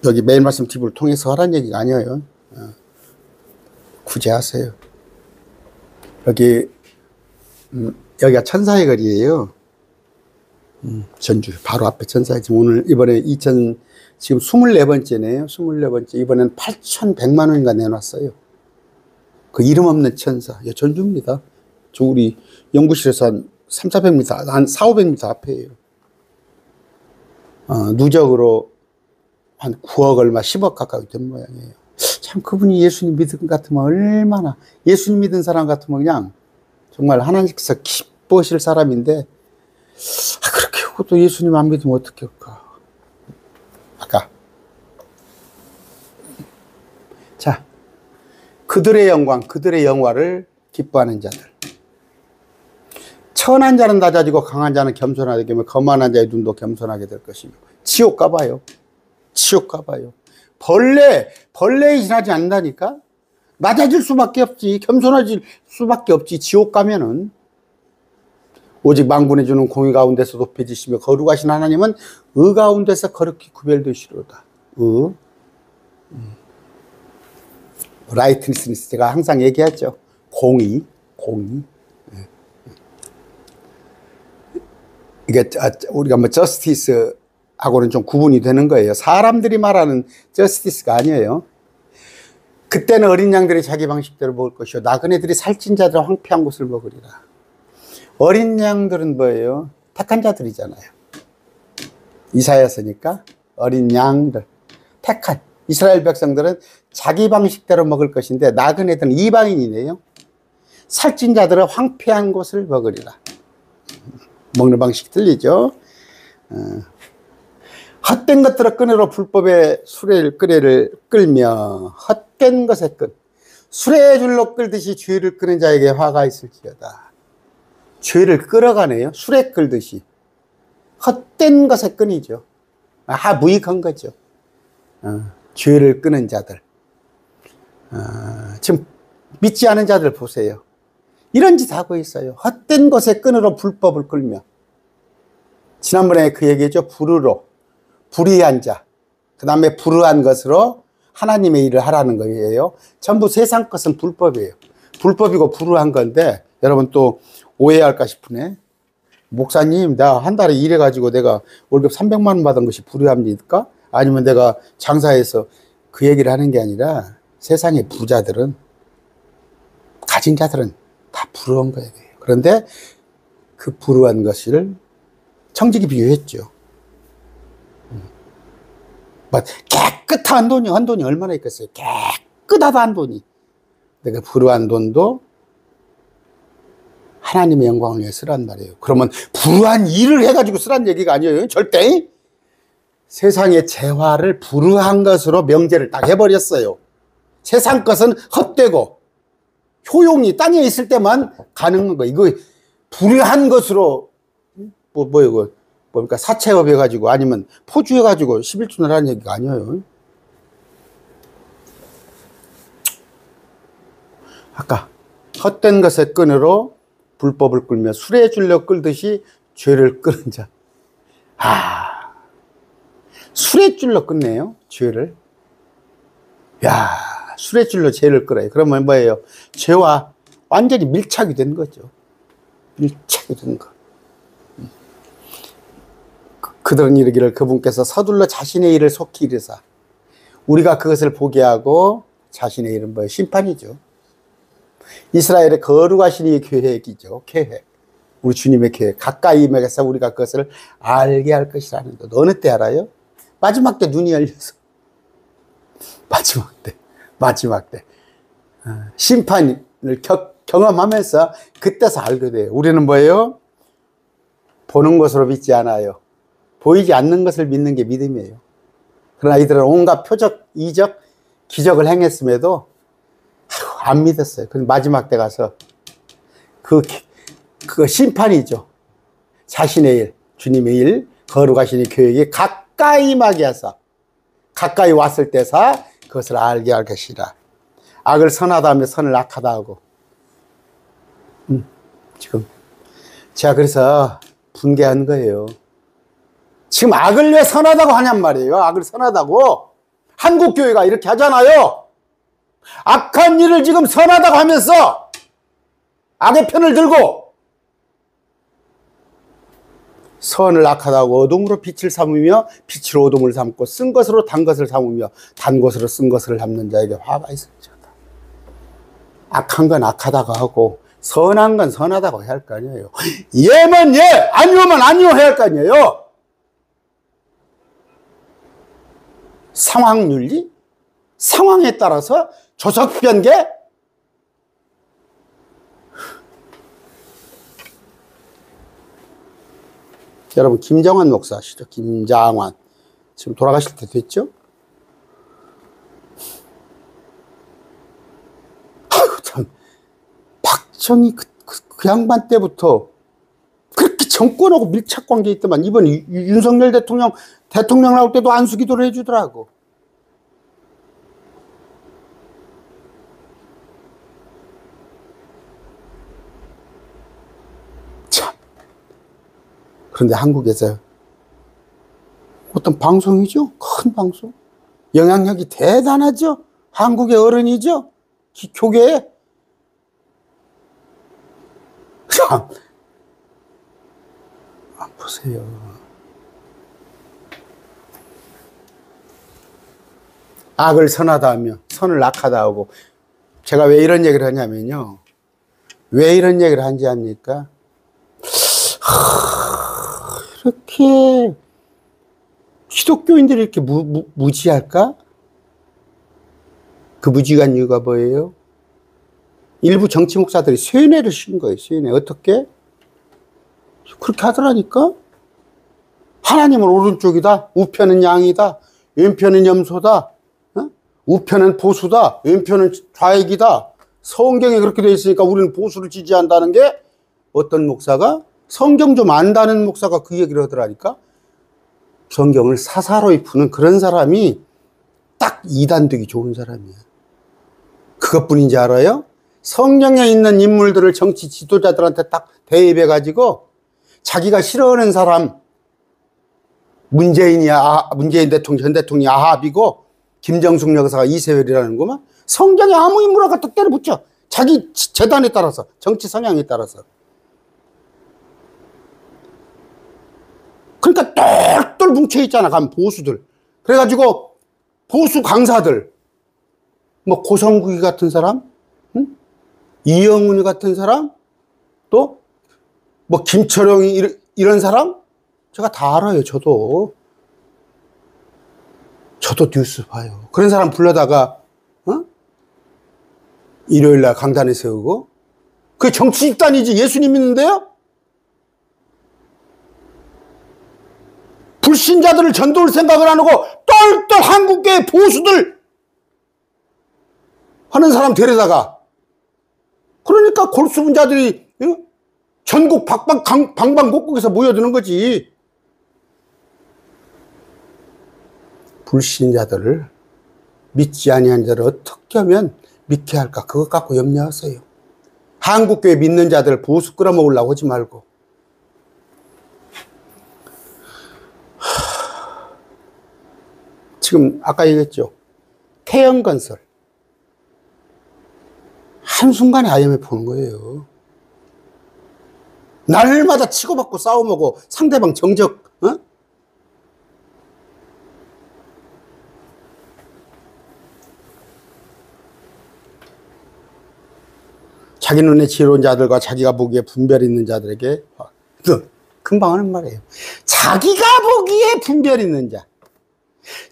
여기 매일 말씀 TV를 통해서 하라는 얘기가 아니에요. 구제하세요. 여기가 천사의 거리예요. 전주 바로 앞에 천사의 집. 오늘 이번에 지금 24번째네요. 24번째. 이번엔 8,100만 원인가 내놨어요. 그 이름 없는 천사. 전주입니다. 저 우리 연구실에서 한 300~400m, 한 400~500m 앞에예요. 누적으로 한 9억 얼마, 10억 가까이 된 모양이에요. 참 그분이 예수님 믿은 것 같으면 얼마나, 예수님 믿은 사람 같으면 그냥 정말 하나님께서 기뻐하실 사람인데, 그렇게 하고 또 예수님 안 믿으면 어떻게 할까? 아까. 자, 그들의 영광, 그들의 영화를 기뻐하는 자들. 천한 자는 낮아지고 강한 자는 겸손하게 되며 거만한 자의 눈도 겸손하게 될 것이며. 지옥 가봐요. 지옥 가봐요. 벌레에 지나지 않는다니까? 낮아질 수밖에 없지. 겸손해질 수밖에 없지. 지옥 가면은. 오직 만군의 주는 공의 가운데서 높여지시며 거룩하신 하나님은 의 가운데서 거룩히 구별되시로다. 라이트니스, 제가 항상 얘기하죠. 공의. 이게 우리가 뭐 저스티스하고는 좀 구분이 되는 거예요. 사람들이 말하는 저스티스가 아니에요. 그때는 어린 양들이 자기 방식대로 먹을 것이요 나그네들이 살찐 자들과 황폐한 것을 먹으리라. 어린 양들은 뭐예요? 택한 자들이잖아요. 이사야서니까 어린 양들, 택한 이스라엘 백성들은 자기 방식대로 먹을 것인데 나그네들은 이방인이네요. 살찐 자들은 황폐한 것을 먹으리라. 먹는 방식 틀리죠. 헛된 것들을 끈으로 불법의 수레를 끌며 헛된 것에 끈 수레의 줄로 끌듯이 주의를 끄는 자에게 화가 있을지어다. 주의를 끌어가네요. 수레 끌듯이. 헛된 것에 끈이죠. 무익한 거죠. 주의를 끄는 자들. 지금 믿지 않은 자들 보세요. 이런 짓 하고 있어요. 헛된 것에 끈으로 불법을 끌며. 지난번에 그 얘기했죠. 불의한 자. 그 다음에 불의한 것으로 하나님의 일을 하라는 거예요. 전부 세상 것은 불법이에요. 불법이고 불의한 건데 여러분 또 오해할까 싶으네. 목사님, 나 한 달에 일해가지고 내가 월급 300만 원 받은 것이 불효합니까? 아니면 내가 장사해서 그 얘기를 하는 게 아니라 세상의 부자들은, 가진 자들은 다 불우한 거예요. 그런데 그 불우한 것을 청지기 비유했죠. 깨끗한 돈이, 한 돈이 얼마나 있겠어요? 깨끗하다 한 돈이. 내가 불우한 돈도 하나님의 영광을 위해 쓰란 말이에요. 그러면 불우한 일을 해가지고 쓰란 얘기가 아니에요. 절대. 세상의 재화를 불우한 것으로 명제를 딱 해버렸어요. 세상 것은 헛되고 효용이 땅에 있을 때만 가능한 거. 이거 불우한 것으로 이거 뭡니까? 사채업 해가지고 아니면 포주해가지고 11조 내라는 얘기가 아니에요. 아까 헛된 것의 끈으로 불법을 끌며 술에 줄려 끌듯이 죄를 끄는 자. 술에 줄려 끊네요, 죄를. 야, 술에 줄려 죄를 끌어요. 그러면 뭐예요? 죄와 완전히 밀착이 된 거죠. 밀착이 된 거. 그들은 이르기를 그분께서 서둘러 자신의 일을 속히 이르사. 우리가 그것을 보게 하고 자신의 일은 뭐예요? 심판이죠. 이스라엘의 거룩하신 이 계획이죠. 계획. 우리 주님의 계획. 가까이 임해서 우리가 그것을 알게 할 것이라는 것. 어느 때 알아요? 마지막 때 눈이 열려서. 마지막 때. 심판을 경험하면서 그때서 알게 돼요. 우리는 뭐예요? 보는 것으로 믿지 않아요. 보이지 않는 것을 믿는 게 믿음이에요. 그러나 이들은 온갖 표적, 이적, 기적을 행했음에도 안 믿었어요. 근데 마지막 때 가서 그 심판이죠. 자신의 일, 주님의 일, 거룩하신 이 교육이 가까이 임하게 하사, 가까이 왔을 때사 그것을 알게 할 것이라. 악을 선하다 하며 선을 악하다 하고. 지금 제가 그래서 분개한 거예요. 지금 악을 왜 선하다고 하냔 말이에요. 악을 선하다고. 한국교회가 이렇게 하잖아요. 악한 일을 지금 선하다고 하면서 악의 편을 들고 선을 악하다고 어둠으로 빛을 삼으며 빛으로 어둠을 삼고 쓴 것으로 단 것을 삼으며 단 것으로 쓴 것을 삼는 자에게 화가 있을지어다. 악한 건 악하다고 하고 선한 건 선하다고 해야 할 거 아니에요. 예면 예, 아니오면 아니오 해야 할 거 아니에요. 상황 윤리? 상황에 따라서 조석 변개? 여러분 김장환 목사 아시죠? 김장환. 지금 돌아가실 때 됐죠? 아이고 참, 박정희 그 양반 때부터 그렇게 정권하고 밀착 관계에 있더만 이번 윤석열 대통령 나올 때도 안수기도를 해주더라고. 참. 그런데 한국에서 어떤 방송이죠? 큰 방송. 영향력이 대단하죠? 한국의 어른이죠? 교계에. 참. 보세요. 악을 선하다 하며 선을 악하다 하고. 제가 왜 이런 얘기를 하냐면요. 왜 이런 얘기를 한지 압니까? 이렇게 기독교인들이 이렇게 무지할까? 그 무지한 이유가 뭐예요? 일부 정치 목사들이 쇠뇌를 신 거예요. 쇠뇌. 어떻게? 그렇게 하더라니까? 하나님은 오른쪽이다. 우편은 양이다. 왼편은 염소다. 우편은 보수다. 왼편은 좌익이다. 성경에 그렇게 되어 있으니까 우리는 보수를 지지한다는 게 어떤 목사가? 성경 좀 안다는 목사가 그 얘기를 하더라니까? 성경을 사사로이 푸는 그런 사람이 딱 이단되기 좋은 사람이야. 그것뿐인지 알아요? 성경에 있는 인물들을 정치 지도자들한테 딱 대입해가지고 자기가 싫어하는 사람, 문재인 대통령, 전 대통령이 아합이고 김정숙 여사가 이세열이라는 거만 성경에 아무 인물을 갖다 때려붙여. 자기 재단에 따라서, 정치 성향에 따라서. 그러니까 똘똘 뭉쳐있잖아, 가면 보수들. 그래가지고 보수 강사들, 뭐 고성국이 같은 사람, 응? 이영훈이 같은 사람, 또 뭐 김철용이 이런 사람 제가 다 알아요. 저도 뉴스 봐요. 그런 사람 불러다가 일요일날 강단에 세우고, 그게 정치 집단이지 예수님 믿는데요? 불신자들을 전도할 생각을 안 하고 똘똘 한국교회 보수들 하는 사람 데려다가, 그러니까 골수분자들이 전국 방방곡곡에서 모여드는 거지. 불신자들을, 믿지 아니한 자를 어떻게 하면 믿게 할까, 그것 갖고 염려하세요. 한국교회 믿는 자들 보수 끌어먹으려고 하지 말고. 지금 아까 얘기했죠, 태영건설 한순간에 IMF 오는 거예요. 날마다 치고받고 싸움하고 상대방 정적, 자기 눈에 지혜로운 자들과 자기가 보기에 분별 있는 자들에게, 금방 하는 말이에요. 자기가 보기에 분별 있는 자,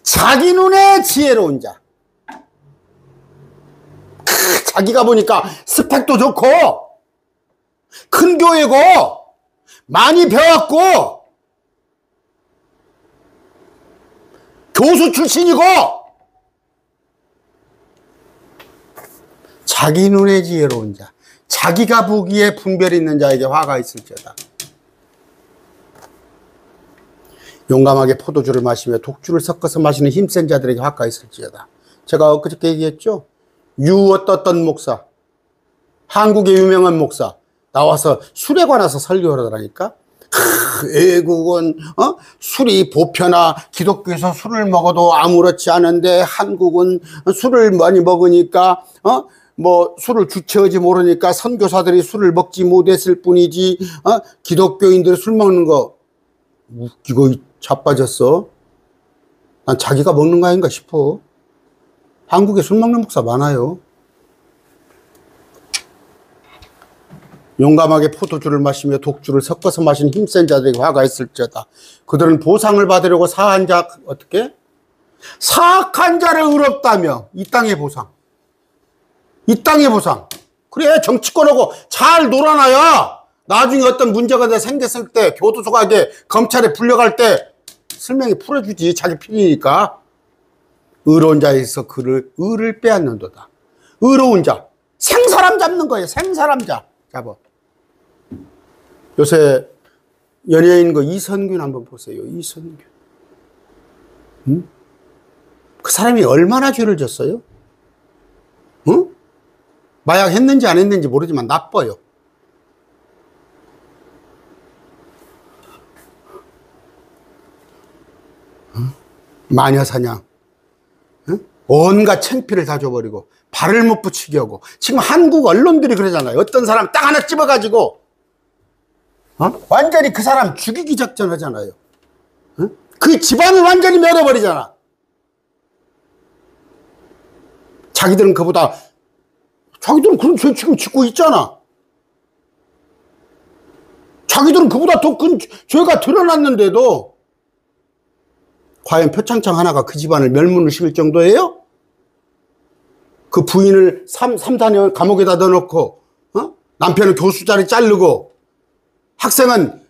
자기 눈에 지혜로운 자. 자기가 보니까 스펙도 좋고 큰 교회고 많이 배웠고 교수 출신이고, 자기 눈에 지혜로운 자, 자기가 보기에 분별 있는 자에게 화가 있을지어다. 용감하게 포도주를 마시며 독주를 섞어서 마시는 힘센 자들에게 화가 있을지어다. 제가 엊그저께 얘기했죠. 어떤 목사, 한국의 유명한 목사 나와서 술에 관해서 설교를 하라니까. 외국은 술이 보편화, 기독교에서 술을 먹어도 아무렇지 않은데 한국은 술을 많이 먹으니까 뭐 술을 주체하지 모르니까 선교사들이 술을 먹지 못했을 뿐이지, 기독교인들이 술 먹는 거 웃기고 자빠졌어. 난 자기가 먹는 거 아닌가 싶어. 한국에 술 먹는 목사 많아요. 용감하게 포도주를 마시며 독주를 섞어서 마신 힘센 자들에게 화가 있을지어다. 그들은 보상을 받으려고 사한 자, 어떻게? 사악한 자를 의롭다며. 이 땅의 보상. 이 땅의 보상. 그래, 정치권하고 잘 놀아놔야 나중에 어떤 문제가 생겼을 때, 교도소 가게, 검찰에 불려갈 때 설명이 풀어주지. 자기 필이니까. 의로운 자에서 그를 의를 빼앗는도다. 의로운 자, 생사람 잡는 거예요. 생사람 잡아. 요새 연예인 거 이선균 한번 보세요. 이선균. 그 사람이 얼마나 죄를 졌어요? 마약 했는지 안 했는지 모르지만 나빠요. 마녀사냥. 온갖 창피를 다 줘버리고 발을 못 붙이게 하고. 지금 한국 언론들이 그러잖아요. 어떤 사람 딱 하나 집어가지고 완전히 그 사람 죽이기 작전 하잖아요. 그 집안을 완전히 멸해버리잖아. 자기들은 그보다, 자기들은 그런 죄 지금 짓고 있잖아. 자기들은 그보다 더 큰 죄가 드러났는데도 과연 표창장 하나가 그 집안을 멸문을 시킬 정도예요? 그 부인을 3-4년 감옥에다 넣어놓고, 남편은 교수 자리 자르고, 학생은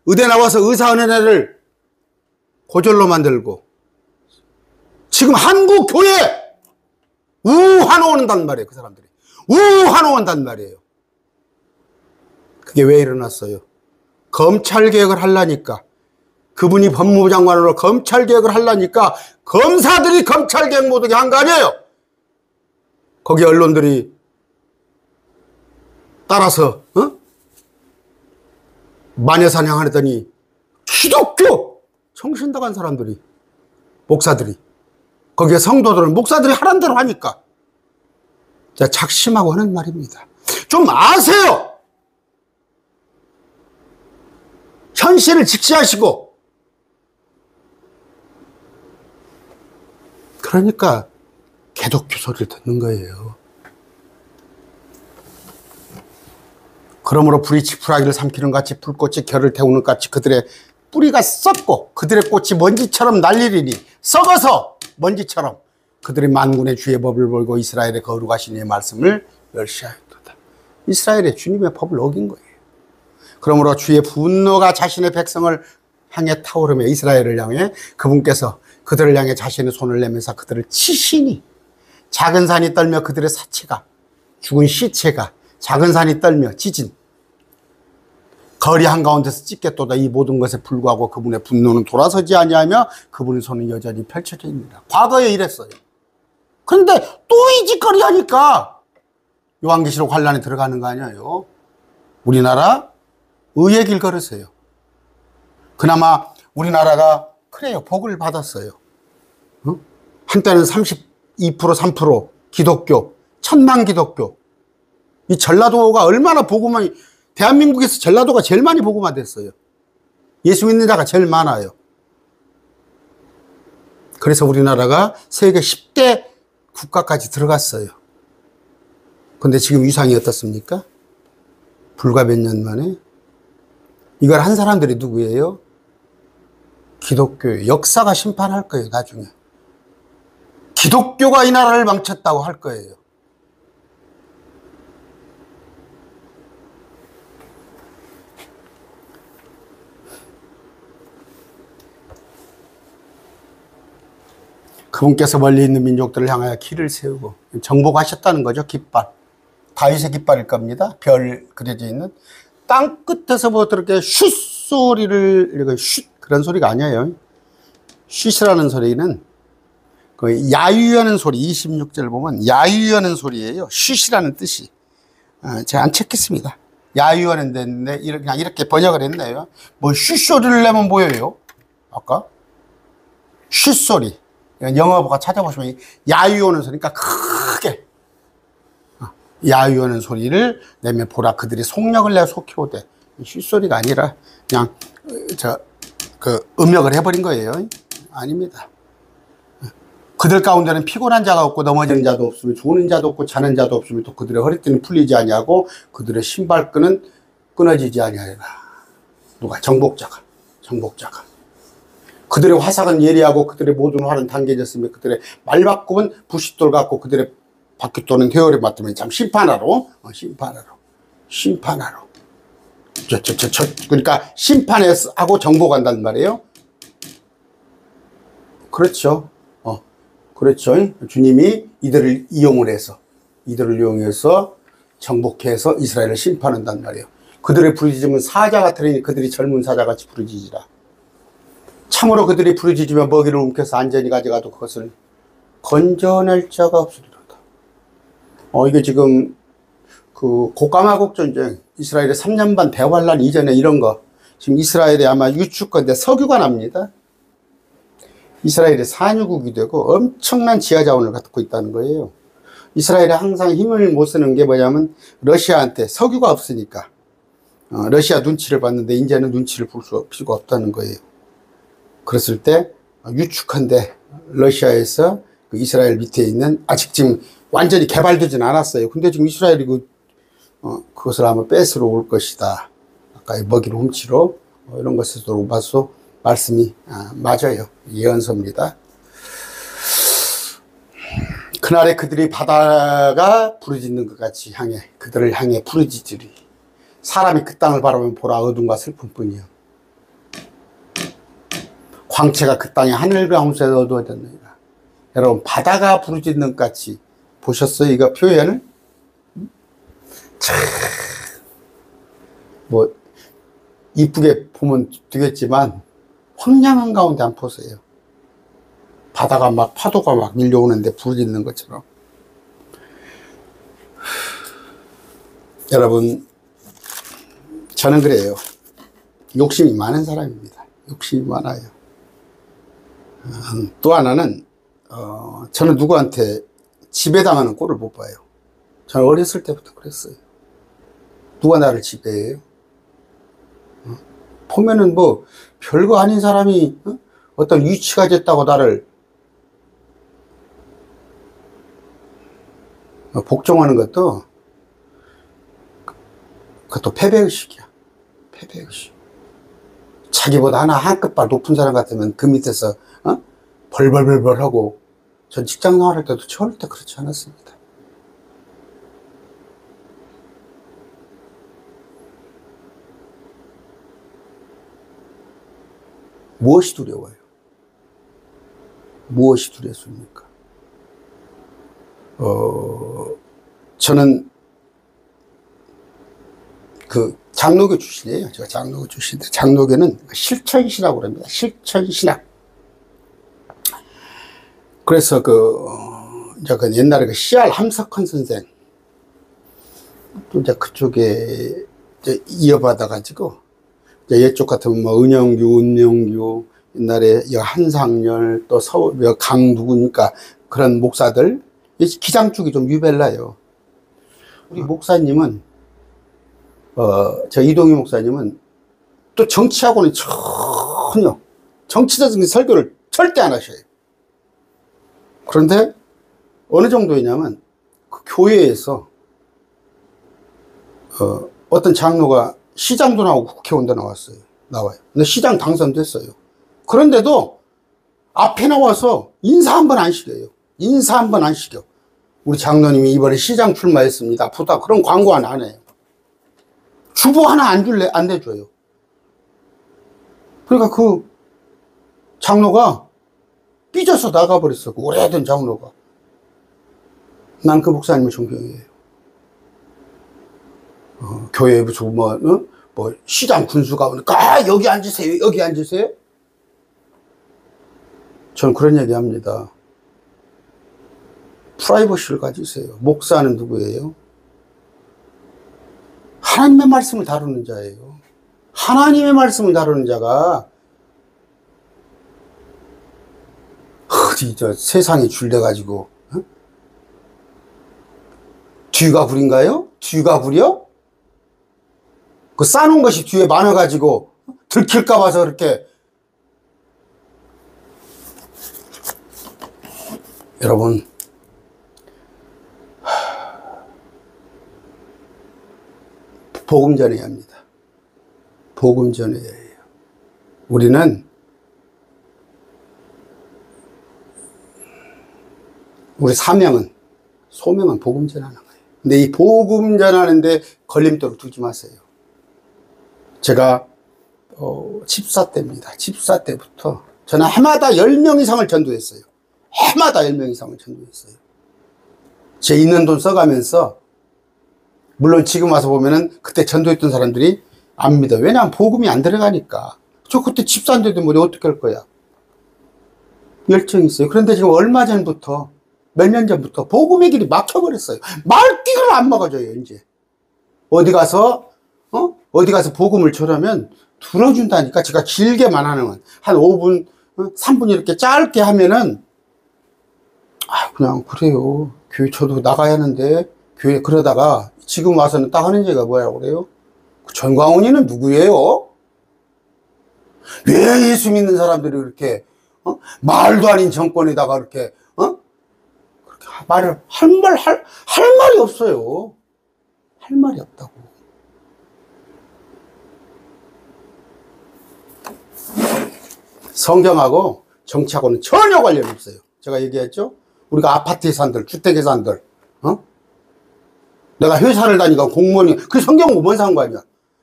의대 나와서 의사하는 애를 고졸로 만들고. 지금 한국 교회 우환오한단 말이에요. 그 사람들이 우환오한단 말이에요. 그게 왜 일어났어요? 검찰개혁을 하려니까, 그분이 법무부 장관으로 검찰개혁을 하려니까 검사들이 검찰개혁 못하게 한 거 아니에요? 거기 언론들이 따라서 마녀사냥하더니 기독교 정신 나간 사람들이, 목사들이, 거기에 성도들은 목사들이 하란 대로 하니까. 제가 작심하고 하는 말입니다. 좀 아세요. 현실을 직시하시고 그러니까 개독교 소리를 듣는 거예요. 그러므로 불이 지푸라기를 삼키는 같이 불꽃이 결을 태우는 같이 그들의 뿌리가 썩고 그들의 꽃이 먼지처럼 날리리니 썩어서 먼지처럼 그들이 만군의 주의 법을 벌고 이스라엘의 거룩하신 이의 말씀을 멸시하였도다. 이스라엘의 주님의 법을 어긴 거예요. 그러므로 주의 분노가 자신의 백성을 향해 타오르며 이스라엘을 향해 그분께서 그들을 향해 자신의 손을 내면서 그들을 치시니 작은 산이 떨며 그들의 사체가 죽은 시체가 작은 산이 떨며 지진 거리 한가운데서 찢겠도다. 이 모든 것에 불구하고 그분의 분노는 돌아서지 아니하며 그분의 손은 여전히 펼쳐져 있습니다. 과거에 이랬어요. 그런데 또 이 짓거리 하니까 요한계시록 환란에 들어가는 거 아니에요. 우리나라 의의 길 걸으세요. 그나마 우리나라가 그래요. 복을 받았어요. 한때는 32% 3% 기독교, 천만 기독교. 이 전라도가 얼마나 복음이, 대한민국에서 전라도가 제일 많이 복음화 됐어요. 예수 믿는 자가 제일 많아요. 그래서 우리나라가 세계 10대 국가까지 들어갔어요. 근데 지금 위상이 어떻습니까? 불과 몇 년 만에. 이걸 한 사람들이 누구예요? 기독교의 역사가 심판할 거예요, 나중에. 기독교가 이 나라를 망쳤다고 할 거예요. 그분께서 멀리 있는 민족들을 향하여 길을 세우고 정복하셨다는 거죠. 깃발. 다윗의 깃발일 겁니다. 별 그려져 있는. 땅 끝에서부터 이렇게 슛 소리를, 슛 그런 소리가 아니에요. 슛이라는 소리는 그 야유하는 소리, 26절 보면 야유하는 소리예요. 슛이라는 뜻이. 제가 안 찾겠습니다. 야유하는 데인데 그냥 이렇게 번역을 했네요. 뭐 슛 소리를 내면 뭐예요? 아까 슛 소리. 영어보가 찾아보시면 야유하는 소리니까 크게 야유하는 소리를 내며 보라 그들이 속력을 내어 속히오되. 슛소리가 아니라 그냥 음역을 해버린 거예요. 아닙니다. 그들 가운데는 피곤한 자가 없고 넘어지는 자도 없으며 죽는 자도 없고 자는 자도 없으며 또 그들의 허리띠는 풀리지 아니하고 그들의 신발끈은 끊어지지 아니하리라. 누가? 정복자가. 그들의 화살은 예리하고 그들의 모든 활은 당겨졌으며 그들의 말바꿈은 부싯돌 같고 그들의 바퀴돌은 회오리 맞으면 참 심판하러. 그러니까 심판하고 정복한다는 말이에요. 그렇죠. 그렇죠. 주님이 이들을 이용해서 정복해서 이스라엘을 심판한단 말이에요. 그들의 부르짖음은 사자가 들으니 그들이 젊은 사자같이 부르짖으라. 참으로 그들이 부르짖으며 먹이를 움켜서 안전히 가져가도 그것을 건져낼 자가 없으리로다. 이게 지금 그 고까마국 전쟁, 이스라엘의 3년 반 대환란 이전에 이런 거, 지금 이스라엘에 아마 유축건데 석유가 납니다. 이스라엘이 산유국이 되고 엄청난 지하자원을 갖고 있다는 거예요. 이스라엘이 항상 힘을 못 쓰는 게 뭐냐면 러시아한테 석유가 없으니까 러시아 눈치를 봤는데 이제는 눈치를 볼 필요가 없다는 거예요. 그랬을 때 유축한데 러시아에서 그 이스라엘 밑에 있는, 아직 지금 완전히 개발되진 않았어요. 근데 지금 이스라엘이 그것을 아마 뺏으러 올 것이다. 아까 먹이를 훔치러 이런 것으로 봐서 말씀이 맞아요. 예언서입니다. 그날에 그들이 바다가 부르짖는 것 같이 그들을 향해 부르짖으리. 사람이 그 땅을 바라보면 보라 어둠과 슬픔뿐이요. 광채가 그 땅에 하늘과 홍수에 어두워졌느니라. 여러분, 바다가 부르짖는 것 같이 보셨어요? 이거 표현을? 뭐 이쁘게 보면 되겠지만 황량한 가운데 안 보세요. 바다가 막 파도가 막 밀려오는데 부르짖는 것처럼. 여러분, 저는 그래요. 욕심이 많은 사람입니다. 욕심이 많아요. 또 하나는 저는 누구한테 지배당하는 꼴을 못 봐요. 저는 어렸을 때부터 그랬어요. 누가 나를 지배해요? 보면은 뭐 별거 아닌 사람이 어떤 위치가 됐다고 나를 복종하는 것도 그것도 패배의식이야. 패배의식. 자기보다 하나 한 끗 높은 사람 같으면 그 밑에서 벌벌벌벌 하고, 전 직장 생활할 때도 절대 그렇지 않았습니다. 무엇이 두려워요? 무엇이 두렵습니까? 저는 그 장로교 출신이에요. 제가 장로교 출신인데, 장로교는 실천신학으로 합니다. 실천신학. 그래서 이제 옛날에 그 C.R. 함석헌 선생, 또 이제 그쪽에 이제 이어받아가지고, 이제 이쪽 같으면 뭐 은영규, 옛날에 한상열, 또 강 누구니까 그런 목사들, 기장축이 좀 유별나요. 우리 목사님은, 저 이동희 목사님은 또 정치하고는 전혀 정치적인 설교를 절대 안 하셔요. 그런데 어느 정도이냐면 그 교회에서 어떤 장로가 시장도 나오고 국회의원도 나와요. 근데 시장 당선됐어요. 그런데도 앞에 나와서 인사 한 번 안 시켜요. 인사 한 번 안 시켜. 우리 장로님이 이번에 시장 출마했습니다. 부다 그런 광고 하나 안 해요. 주보 하나 안 내줘요. 그러니까 그 장로가 삐져서 나가버렸어. 그 오래된 장로가. 난 그 목사님을 존경해요. 교회에 무슨 뭐 시장 군수가 오니까 여기 앉으세요. 여기 앉으세요. 저는 그런 얘기 합니다. 프라이버시를 가지세요. 목사는 누구예요? 하나님의 말씀을 다루는 자예요. 하나님의 말씀을 다루는 자가 어디 저 세상에 줄대가지고 뒤가 불인가요? 뒤가 불이요? 그 싸놓은 것이 뒤에 많아가지고 들킬까 봐서 그렇게. 여러분, 복음 전해야 합니다. 복음 전해야 해요. 우리는 우리 소명은 복음 전하는 거예요. 근데 이 복음 전하는데 걸림돌을 두지 마세요. 제가 집사 때입니다. 집사 때부터 저는 해마다 10명 이상을 전도했어요. 해마다 10명 이상을 전도했어요. 제 있는 돈 써가면서, 물론 지금 와서 보면은 그때 전도했던 사람들이 안 믿어. 왜냐하면 복음이 안 들어가니까. 저 그때 집사인데도 뭐 어떻게 할 거야. 열정이 있어요. 그런데 지금 얼마 전부터, 몇 년 전부터 복음의 길이 막혀버렸어요. 말귀를 안 먹어줘요, 이제. 어디 가서 복음을 전하면 들어준다니까. 제가 길게만 하는 한 5분, 3분 이렇게 짧게 하면은, 그냥 그래요. 교회 저도 나가야 하는데, 교회 그러다가 지금 와서는 딱 하는 얘기가 뭐라고 그래요? 전광훈이는 누구예요? 왜 예수 믿는 사람들이 그렇게, 말도 아닌 정권에다가 그렇게, 그렇게 할 말이 없어요. 할 말이 없다고. 성경하고 정치하고는 전혀 관련이 없어요. 제가 얘기했죠? 우리가 아파트에 산들, 주택에 산들, 내가 회사를 다니건 공무원이, 그 성경하고 뭔 상관이야?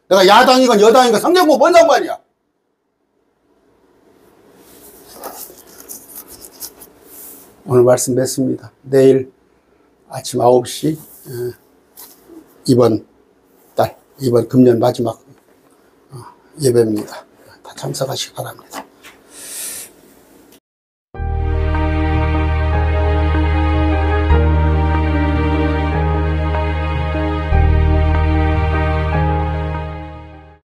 내가 야당이건 여당이건 성경하고 뭔 상관이야? 오늘 말씀 맺습니다. 내일 아침 9시, 이번 금년 마지막 예배입니다. 다 참석하시기 바랍니다.